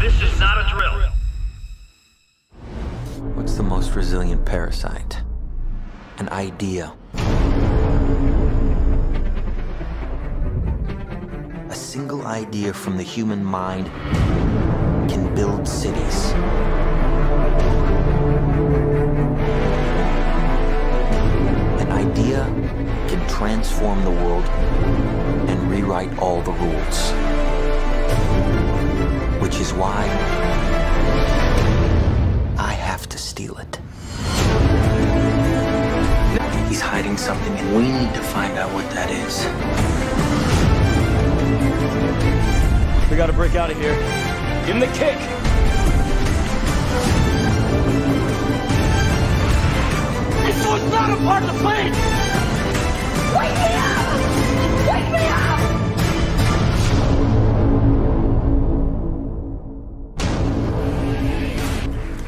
This is not a drill. What's the most resilient parasite? An idea. A single idea from the human mind can build cities. An idea can transform the world and rewrite all the rules. Which is why I have to steal it. He's hiding something and we need to find out what that is. We gotta break out of here. Give him the kick! This was not a part of the plan! Wake me up! Wake me up!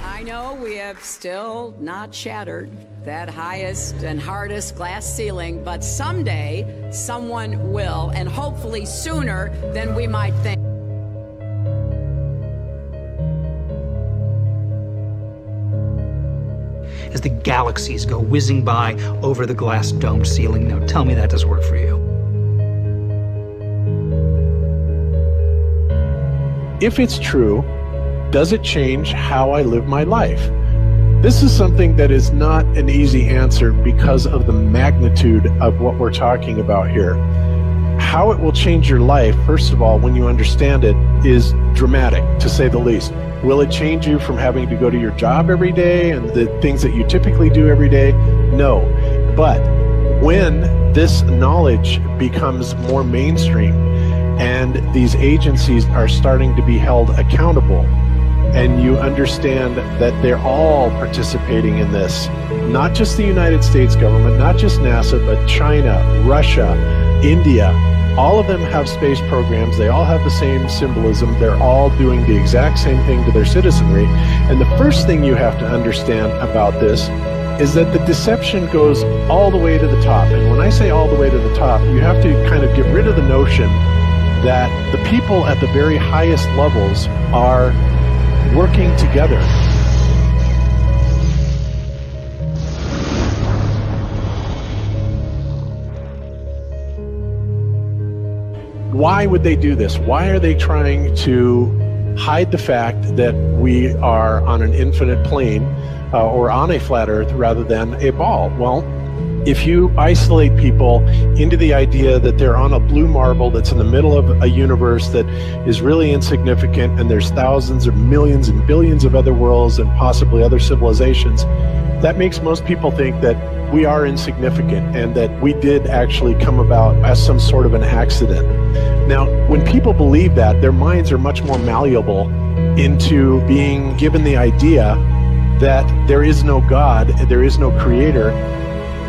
I know we have still not shattered that highest and hardest glass ceiling, but someday someone will, and hopefully sooner than we might think. As the galaxies go whizzing by over the glass domed ceiling. Now tell me that doesn't work for you. If it's true, does it change how I live my life? This is something that is not an easy answer because of the magnitude of what we're talking about here. How it will change your life, first of all, when you understand it, is dramatic, to say the least. Will it change you from having to go to your job every day and the things that you typically do every day? No. But when this knowledge becomes more mainstream and these agencies are starting to be held accountable, and you understand that they're all participating in this, not just the United States government, not just NASA, but China, Russia, India, all of them have space programs. They all have the same symbolism. They're all doing the exact same thing to their citizenry. And the first thing you have to understand about this is that the deception goes all the way to the top. And when I say all the way to the top, you have to kind of get rid of the notion that the people at the very highest levels are working together. Why would they do this? Why are they trying to hide the fact that we are on an infinite plane or on a flat earth rather than a ball? Well, if you isolate people into the idea that they're on a blue marble that's in the middle of a universe that is really insignificant and there's thousands or millions and billions of other worlds and possibly other civilizations, that makes most people think that we are insignificant and that we did actually come about as some sort of an accident. Now, when people believe that, their minds are much more malleable into being given the idea that there is no God, there is no creator.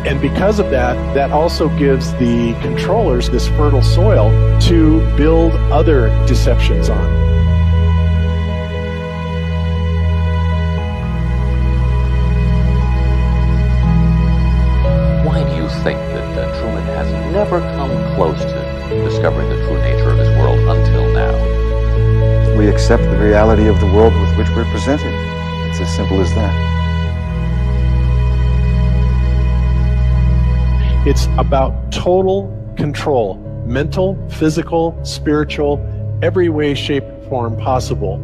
And because of that, that also gives the controllers this fertile soil to build other deceptions on. Why do you think that Truman has never come close to discovering the true nature of his world until now? We accept the reality of the world with which we're presented. It's as simple as that. It's about total control, mental, physical, spiritual, every way, shape, form possible.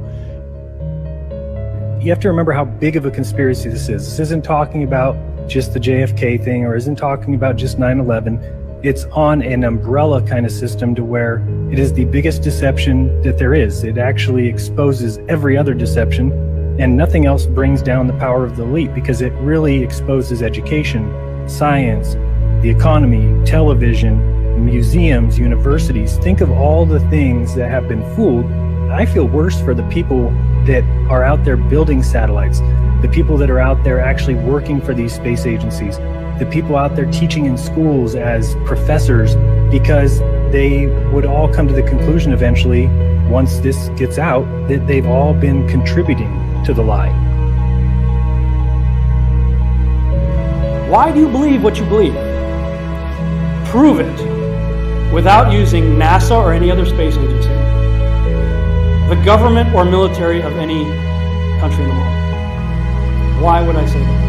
You have to remember how big of a conspiracy this is. This isn't talking about just the JFK thing or isn't talking about just 9/11. It's on an umbrella kind of system to where it is the biggest deception that there is. It actually exposes every other deception, and nothing else brings down the power of the elite because it really exposes education, science, the economy, television, museums, universities. Think of all the things that have been fooled. I feel worse for the people that are out there building satellites, the people that are out there actually working for these space agencies, the people out there teaching in schools as professors, because they would all come to the conclusion eventually, once this gets out, that they've all been contributing to the lie. Why do you believe what you believe? Prove it without using NASA or any other space agency. the government or military of any country in the world. Why would I say that?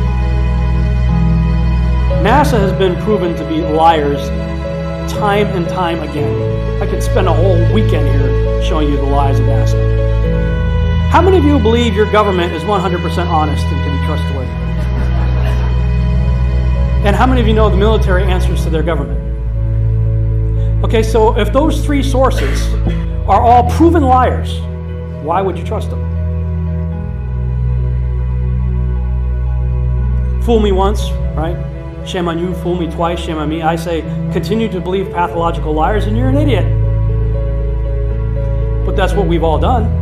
NASA has been proven to be liars time and time again. I could spend a whole weekend here showing you the lies of NASA. How many of you believe your government is 100% honest and can be trustworthy? And how many of you know the military answers to their government? Okay, so if those three sources are all proven liars, why would you trust them? Fool me once, right? Shame on you. Fool me twice, shame on me. I say, continue to believe pathological liars and you're an idiot. But that's what we've all done.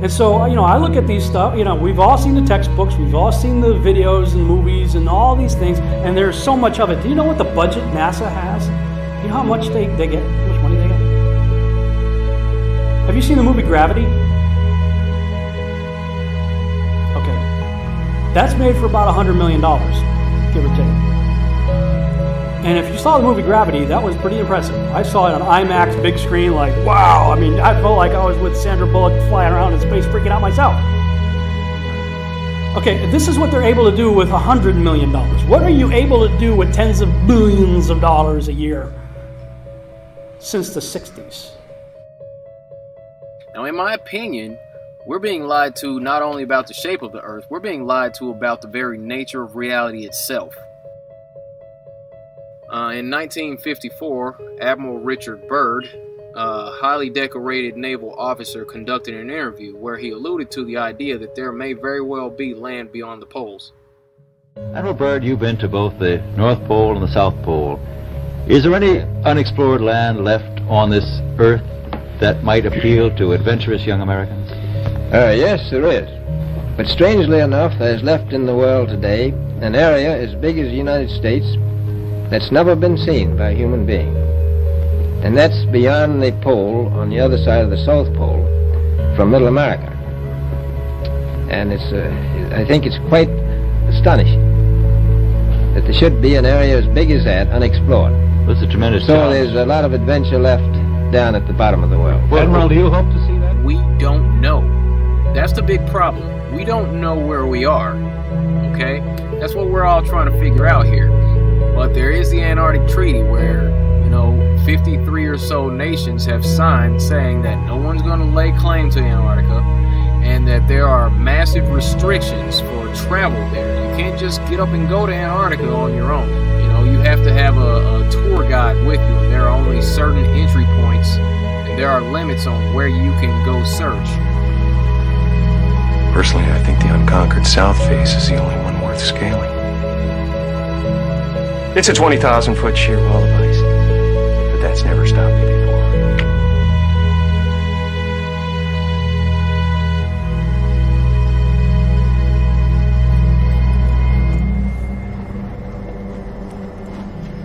And so, you know, I look at these stuff, you know, we've all seen the textbooks, we've all seen the videos and movies and all these things, and there's so much of it. Do you know what the budget NASA has? You know how much they get? How much money they get? Have you seen the movie Gravity? Okay. That's made for about $100 million, give or take. And if you saw the movie Gravity, that was pretty impressive. I saw it on IMAX, big screen, like, wow. I mean, I felt like I was with Sandra Bullock flying around in space, freaking out myself. Okay, this is what they're able to do with $100 million. What are you able to do with tens of billions of dollars a year since the 60s? Now, in my opinion, we're being lied to not only about the shape of the Earth, we're being lied to about the very nature of reality itself. In 1954, Admiral Richard Byrd, a highly decorated naval officer, conducted an interview where he alluded to the idea that there may very well be land beyond the poles. Admiral Byrd, you've been to both the North Pole and the South Pole. Is there any unexplored land left on this Earth that might appeal to adventurous young Americans? Yes, there is. But strangely enough, there's left in the world today an area as big as the United States that's never been seen by a human being. And that's beyond the pole, on the other side of the South Pole, from Middle America. And it's, I think it's quite astonishing that there should be an area as big as that unexplored. Well, it's a tremendous So there's a lot of adventure left down at the bottom of the world. Well, Admiral, do you hope to see that? We don't know. That's the big problem. We don't know where we are, okay? That's what we're all trying to figure out here. But there is the Antarctic Treaty where, you know, 53 or so nations have signed saying that no one's going to lay claim to Antarctica and that there are massive restrictions for travel there. You can't just get up and go to Antarctica on your own. You know, you have to have a tour guide with you, and there are only certain entry points and there are limits on where you can go search. Personally, I think the unconquered South face is the only one worth scaling. It's a 20,000-foot sheer wall of ice, but that's never stopped me before.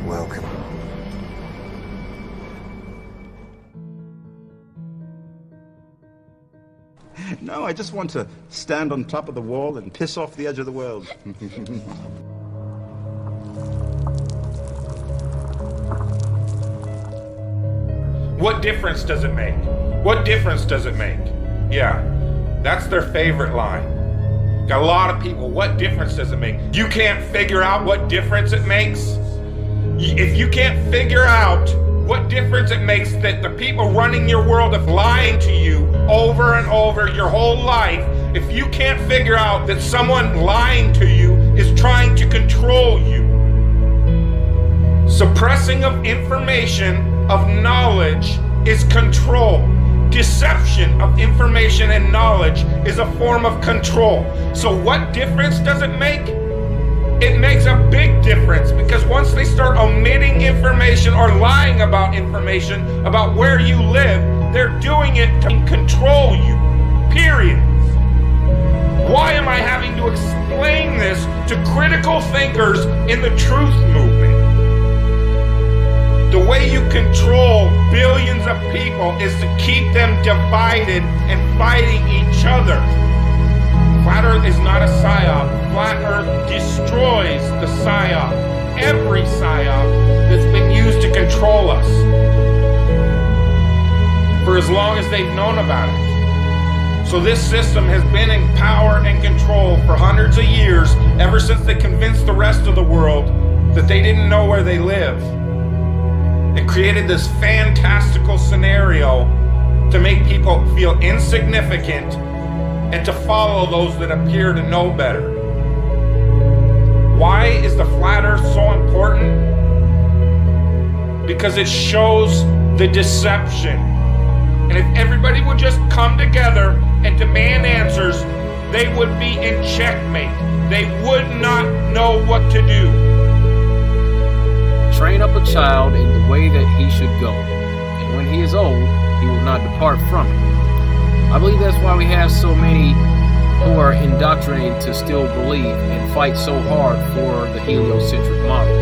Welcome. No, I just want to stand on top of the wall and piss off the edge of the world. What difference does it make? What difference does it make? Yeah, that's their favorite line. Got a lot of people, what difference does it make? You can't figure out what difference it makes? If you can't figure out what difference it makes that the people running your world are lying to you over and over your whole life, if you can't figure out that someone lying to you is trying to control you, suppressing of information, of knowledge is control. Deception of information and knowledge is a form of control. So what difference does it make? It makes a big difference, because once they start omitting information or lying about information about where you live, they're doing it to control you, period. Why am I having to explain this to critical thinkers in the truth movement? The way you control billions of people is to keep them divided and fighting each other. Flat Earth is not a psyop. Flat Earth destroys the psyop. Every psyop that's been used to control us. For as long as they've known about it. So this system has been in power and control for hundreds of years, ever since they convinced the rest of the world that they didn't know where they live, and created this fantastical scenario to make people feel insignificant and to follow those that appear to know better. Why is the flat earth so important? Because it shows the deception. And if everybody would just come together and demand answers, they would be in checkmate. They would not know what to do. Train up a child in the way that he should go, and when he is old, he will not depart from it. I believe that's why we have so many who are indoctrinated to still believe and fight so hard for the heliocentric model.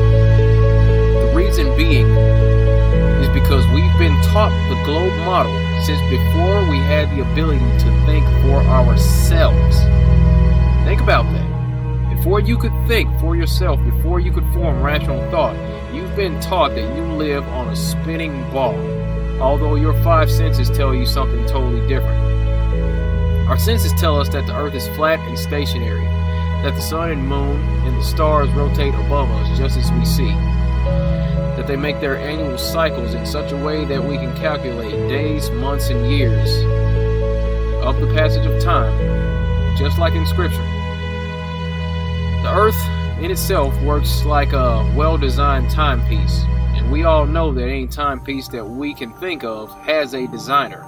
The reason being is because we've been taught the globe model since before we had the ability to think for ourselves. Think about that. Before you could think for yourself, before you could form rational thought, you've been taught that you live on a spinning ball, although your five senses tell you something totally different. Our senses tell us that the earth is flat and stationary, that the sun and moon and the stars rotate above us just as we see, that they make their annual cycles in such a way that we can calculate days, months, and years of the passage of time, just like in Scripture. The earth in itself works like a well-designed timepiece, and we all know that any timepiece that we can think of has a designer.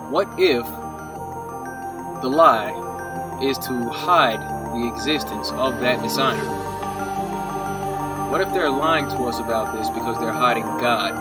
What if the lie is to hide the existence of that designer? What if they're lying to us about this because they're hiding God?